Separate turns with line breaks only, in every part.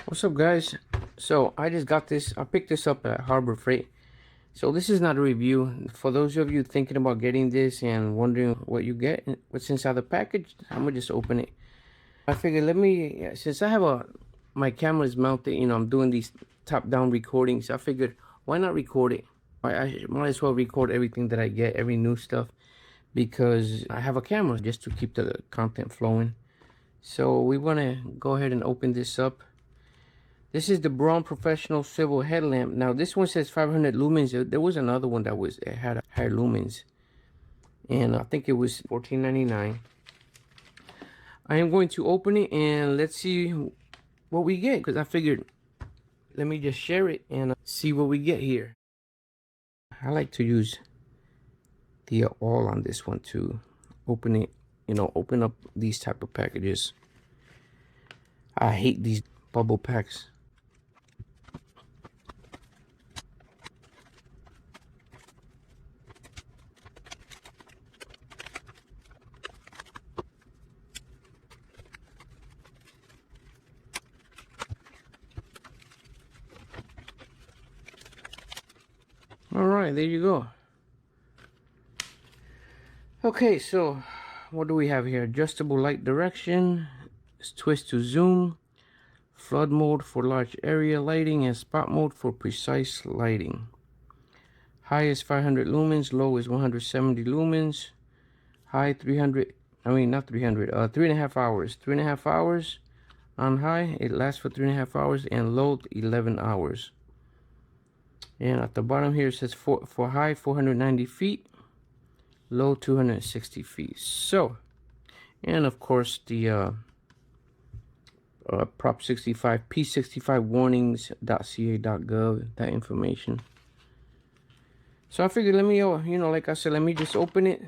What's up, guys? So I just got this. I picked this up at Harbor Freight. So this is not a review. For those of you thinking about getting this and wondering what you get, what's inside the package, I'm gonna just open it. I figured since I have my camera is mounted, I'm doing these top-down recordings. I figured, why not record it? I might as well record everything that I get, every new stuff, because I have a camera just to keep the content flowing. So we want to go ahead and open this up. This is the Braun Professional Swivel Headlamp. Now this one says 500 lumens. There was another one that had higher lumens, and I think it was $14.99. I am going to open it and let's see what we get, because I figured let me just share it and see what we get here. I like to use the all on this one to open it, open up these type of packages. I hate these bubble packs. All right, there you go. Okay, so what do we have here? Adjustable light direction, twist to zoom, flood mode for large area lighting, and spot mode for precise lighting. High is 500 lumens, low is 170 lumens. High 300, not 300, 3.5 hours. 3.5 hours on high, it lasts for 3.5 hours, and low 11 hours. And at the bottom here it says for high 490 feet, low 260 feet. So, and of course the Prop 65 P65 warnings.ca.gov, that information. So I figured let me like I said, let me just open it.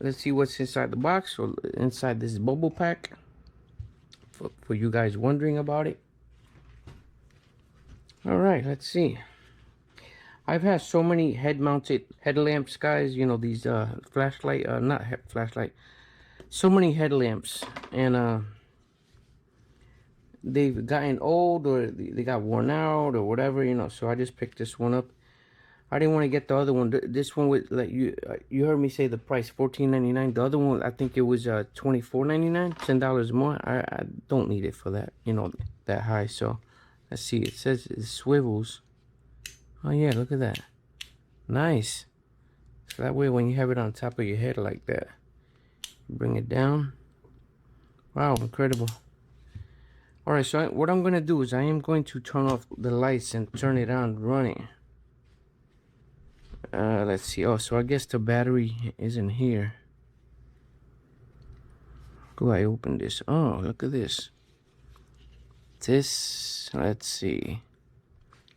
Let's see what's inside the box or inside this bubble pack, for you guys wondering about it. All right, let's see. I've had so many head-mounted headlamps, guys. These flashlight, not flashlight, so many headlamps, and they've gotten old or they got worn out or whatever, so I just picked this one up. I didn't want to get the other one. This one was like you heard me say the price, $14.99. The other one, I think it was $24.99, $10 more. I don't need it for that, that high. So let's see, it says it swivels. Oh yeah, look at that. Nice. So that way when you have it on top of your head like that, bring it down. Wow, incredible. All right, so what I'm gonna do is I am going to turn off the lights and turn it on running. Let's see. Oh, so I guess the battery isn't here. Go, I open this. Oh, look at this. Let's see.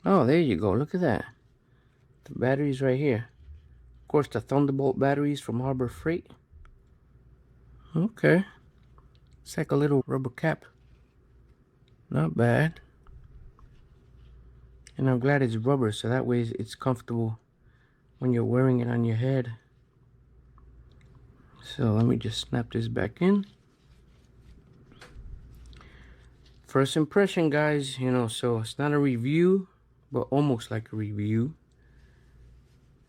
Oh, there you go. Look at that. The battery's right here. Of course, the Thunderbolt batteries from Harbor Freight. Okay. It's like a little rubber cap. Not bad. And I'm glad it's rubber, so that way it's comfortable when you're wearing it on your head. So let me just snap this back in. First impression, guys, so it's not a review, but almost like a review.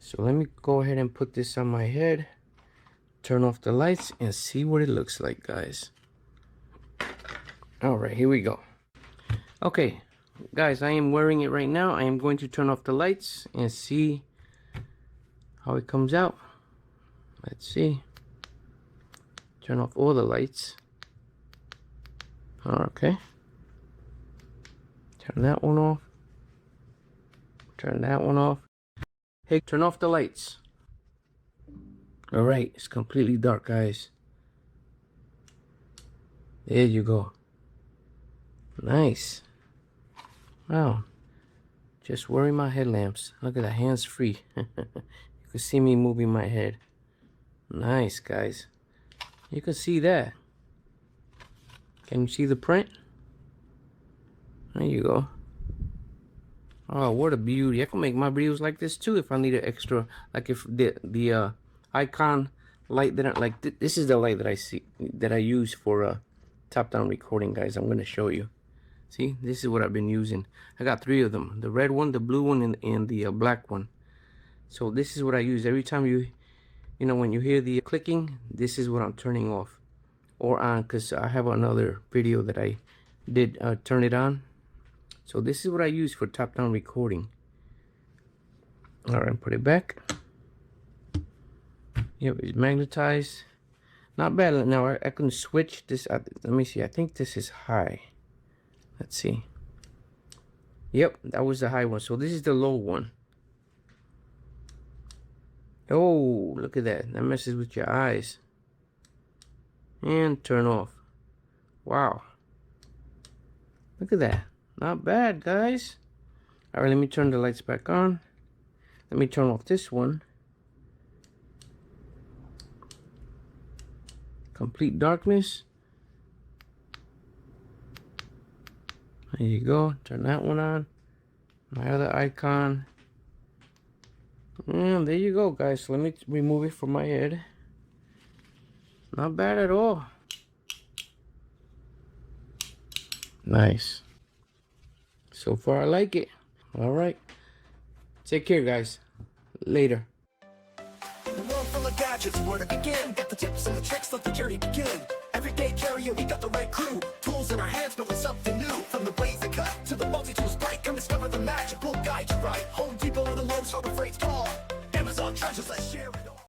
So let me go ahead and put this on my head, turn off the lights, and see what it looks like, guys. All right, here we go. Okay, guys, I am wearing it right now. I am going to turn off the lights and see how it comes out. Let's see. Turn off all the lights. Okay. Turn that one off. Turn that one off. Hey, turn off the lights. All right, it's completely dark, guys. There you go. Nice. Wow. Just wearing my headlamps. Look at that, hands free. You can see me moving my head. Nice, guys. You can see that. Can you see the print? There you go. Oh, what a beauty. I can make my videos like this too if I need an extra, like if the icon light that this is the light that I use for top down recording, guys. I'm going to show you. See, this is what I've been using. I got 3 of them: the red one, the blue one, and the black one. So this is what I use every time you know, when you hear the clicking. This is what I'm turning off or on, because I have another video that I did turn it on. So this is what I use for top-down recording. All right, put it back. Yep, it's magnetized. Not bad. Now I can switch this. Let me see. I think this is high. Let's see. Yep, that was the high one. So this is the low one. Oh, look at that. That messes with your eyes. And turn off. Wow. Look at that. Not bad, guys. All right, let me turn the lights back on. Let me turn off this one. Complete darkness. There you go. Turn that one on. My other icon. And there you go, guys. So let me remove it from my head. Not bad at all. Nice. So far, I like it. All right. Take care, guys. Later.
In a world full of gadgets, where to begin? Get the tips and the tricks, let the journey begin. Everyday carrier, we got the right crew.